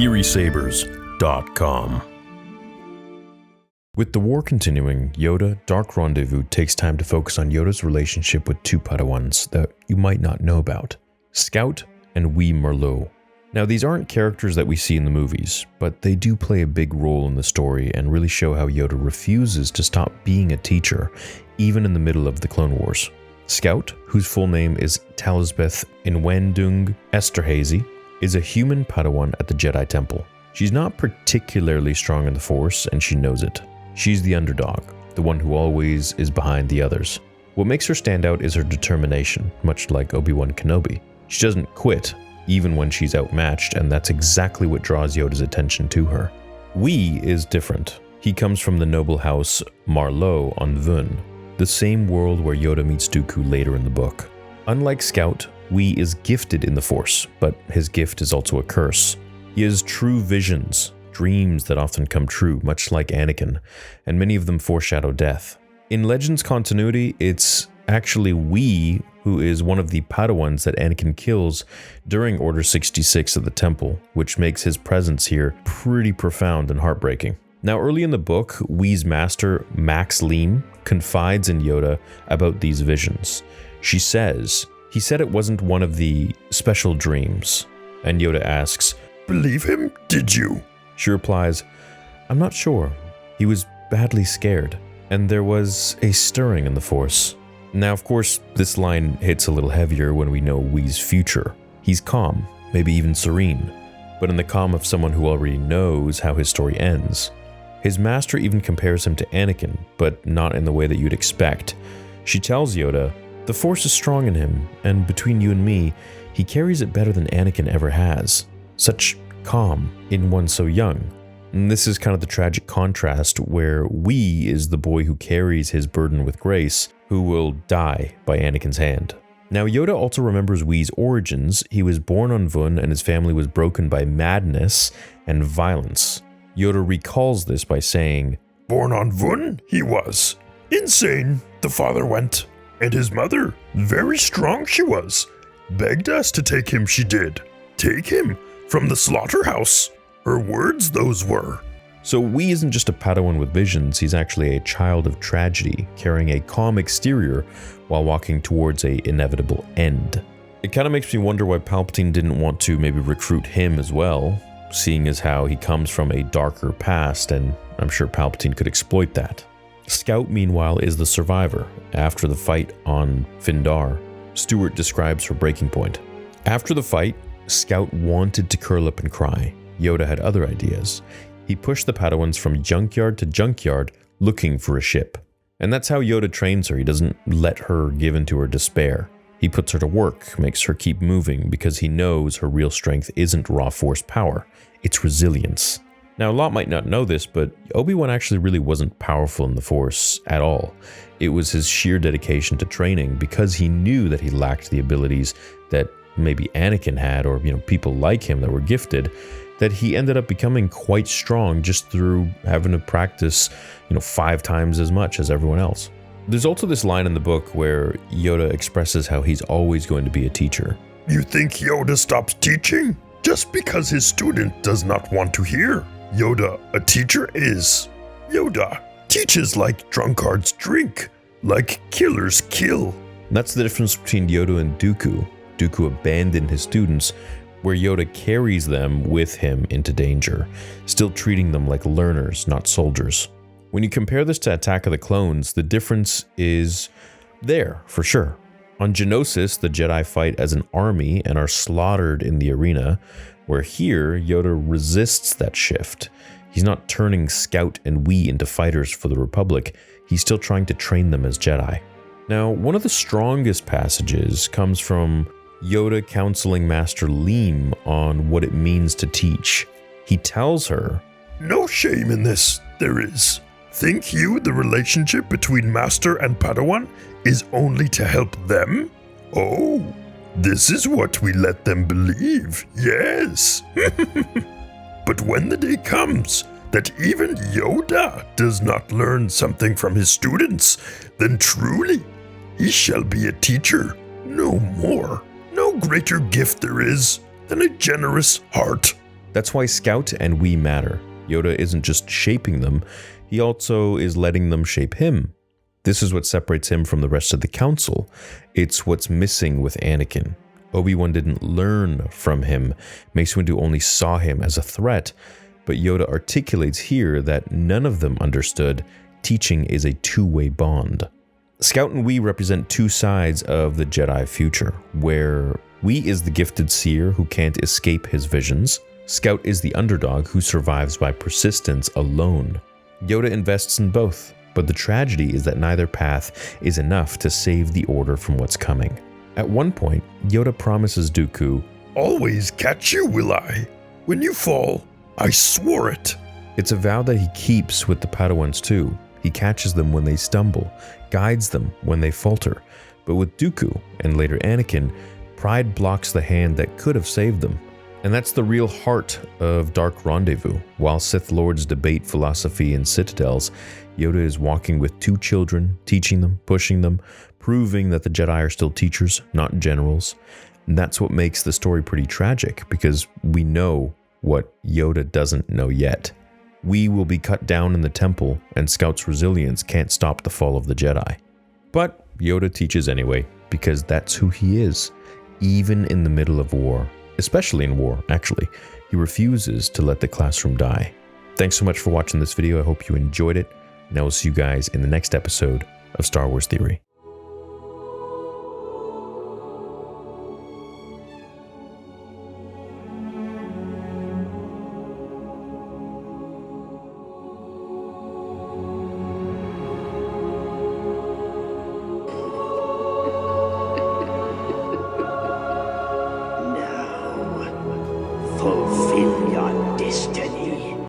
TheorySabers.com. With the war continuing, Yoda, Dark Rendezvous takes time to focus on Yoda's relationship with two Padawans that you might not know about, Scout and Wee Merlot. Now, these aren't characters that we see in the movies, but they do play a big role in the story and really show how Yoda refuses to stop being a teacher, even in the middle of the Clone Wars. Scout, whose full name is Talisbeth Inwendung Esterhazy, is a human Padawan at the Jedi Temple. She's not particularly strong in the Force, and she knows it. She's the underdog, the one who always is behind the others. What makes her stand out is her determination, much like Obi-Wan Kenobi. She doesn't quit, even when she's outmatched, and that's exactly what draws Yoda's attention to her. Wee is different. He comes from the noble house Marlowe on Vun, the same world where Yoda meets Dooku later in the book. Unlike Scout, Wee is gifted in the Force, but his gift is also a curse. He has true visions, dreams that often come true, much like Anakin, and many of them foreshadow death. In Legends continuity, it's actually Wee who is one of the Padawans that Anakin kills during Order 66 at the Temple, which makes his presence here pretty profound and heartbreaking. Now, early in the book, Wee's master, Max Leem, confides in Yoda about these visions. She says, "He said it wasn't one of the special dreams." And Yoda asks, "Believe him, did you?" She replies, "I'm not sure. He was badly scared, and there was a stirring in the Force." Now, of course, this line hits a little heavier when we know Wee's future. He's calm, maybe even serene, but in the calm of someone who already knows how his story ends. His master even compares him to Anakin, but not in the way that you'd expect. She tells Yoda, "The Force is strong in him, and between you and me, he carries it better than Anakin ever has. Such calm in one so young." And this is kind of the tragic contrast where Wee is the boy who carries his burden with grace, who will die by Anakin's hand. Now, Yoda also remembers Wee's origins. He was born on Vun and his family was broken by madness and violence. Yoda recalls this by saying, "Born on Vun, he was. Insane, the father went. And his mother, very strong she was. Begged us to take him, she did. Take him from the slaughterhouse. Her words those were." So Wee isn't just a Padawan with visions, he's actually a child of tragedy, carrying a calm exterior while walking towards a inevitable end. It kind of makes me wonder why Palpatine didn't want to maybe recruit him as well, seeing as how he comes from a darker past, and I'm sure Palpatine could exploit that. Scout, meanwhile, is the survivor after the fight on Findar. Stewart describes her breaking point. After the fight, Scout wanted to curl up and cry. Yoda had other ideas. He pushed the Padawans from junkyard to junkyard looking for a ship. And that's how Yoda trains her. He doesn't let her give into her despair. He puts her to work, makes her keep moving, because he knows her real strength isn't raw force power, it's resilience. Now, a lot might not know this, but Obi-Wan actually really wasn't powerful in the Force at all. It was his sheer dedication to training, because he knew that he lacked the abilities that maybe Anakin had, or people like him that were gifted, that he ended up becoming quite strong just through having to practice, 5 times as much as everyone else. There's also this line in the book where Yoda expresses how he's always going to be a teacher. "You think Yoda stops teaching? Just because his student does not want to hear. Yoda, a teacher is. Yoda teaches like drunkards drink, like killers kill." And that's the difference between Yoda and Dooku. Dooku abandoned his students, where Yoda carries them with him into danger, still treating them like learners, not soldiers. When you compare this to Attack of the Clones, the difference is there, for sure. On Geonosis, the Jedi fight as an army and are slaughtered in the arena, where here, Yoda resists that shift. He's not turning Scout and Wee into fighters for the Republic, he's still trying to train them as Jedi. Now, one of the strongest passages comes from Yoda counseling Master Leem on what it means to teach. He tells her, "No shame in this, there is. Think you the relationship between Master and Padawan is only to help them? Oh, this is what we let them believe, yes. But when the day comes that even Yoda does not learn something from his students, then truly he shall be a teacher, no more. No greater gift there is than a generous heart." That's why Scout and we matter. Yoda isn't just shaping them, he also is letting them shape him. This is what separates him from the rest of the council. It's what's missing with Anakin. Obi-Wan didn't learn from him. Mace Windu only saw him as a threat. But Yoda articulates here that none of them understood teaching is a two-way bond. Scout and we represent two sides of the Jedi future, where we is the gifted seer who can't escape his visions. Scout is the underdog who survives by persistence alone. Yoda invests in both, but the tragedy is that neither path is enough to save the Order from what's coming. At one point, Yoda promises Dooku, "Always catch you, will I? When you fall, I swore it." It's a vow that he keeps with the Padawans too. He catches them when they stumble, guides them when they falter. But with Dooku, and later Anakin, pride blocks the hand that could have saved them. And that's the real heart of Dark Rendezvous. While Sith Lords debate philosophy in citadels, Yoda is walking with two children, teaching them, pushing them, proving that the Jedi are still teachers, not generals. And that's what makes the story pretty tragic, because we know what Yoda doesn't know yet. We will be cut down in the temple, and Scout's resilience can't stop the fall of the Jedi. But Yoda teaches anyway, because that's who he is, even in the middle of war. Especially in war, actually. He refuses to let the classroom die. Thanks so much for watching this video. I hope you enjoyed it, and I will see you guys in the next episode of Star Wars Theory. Fulfill your destiny.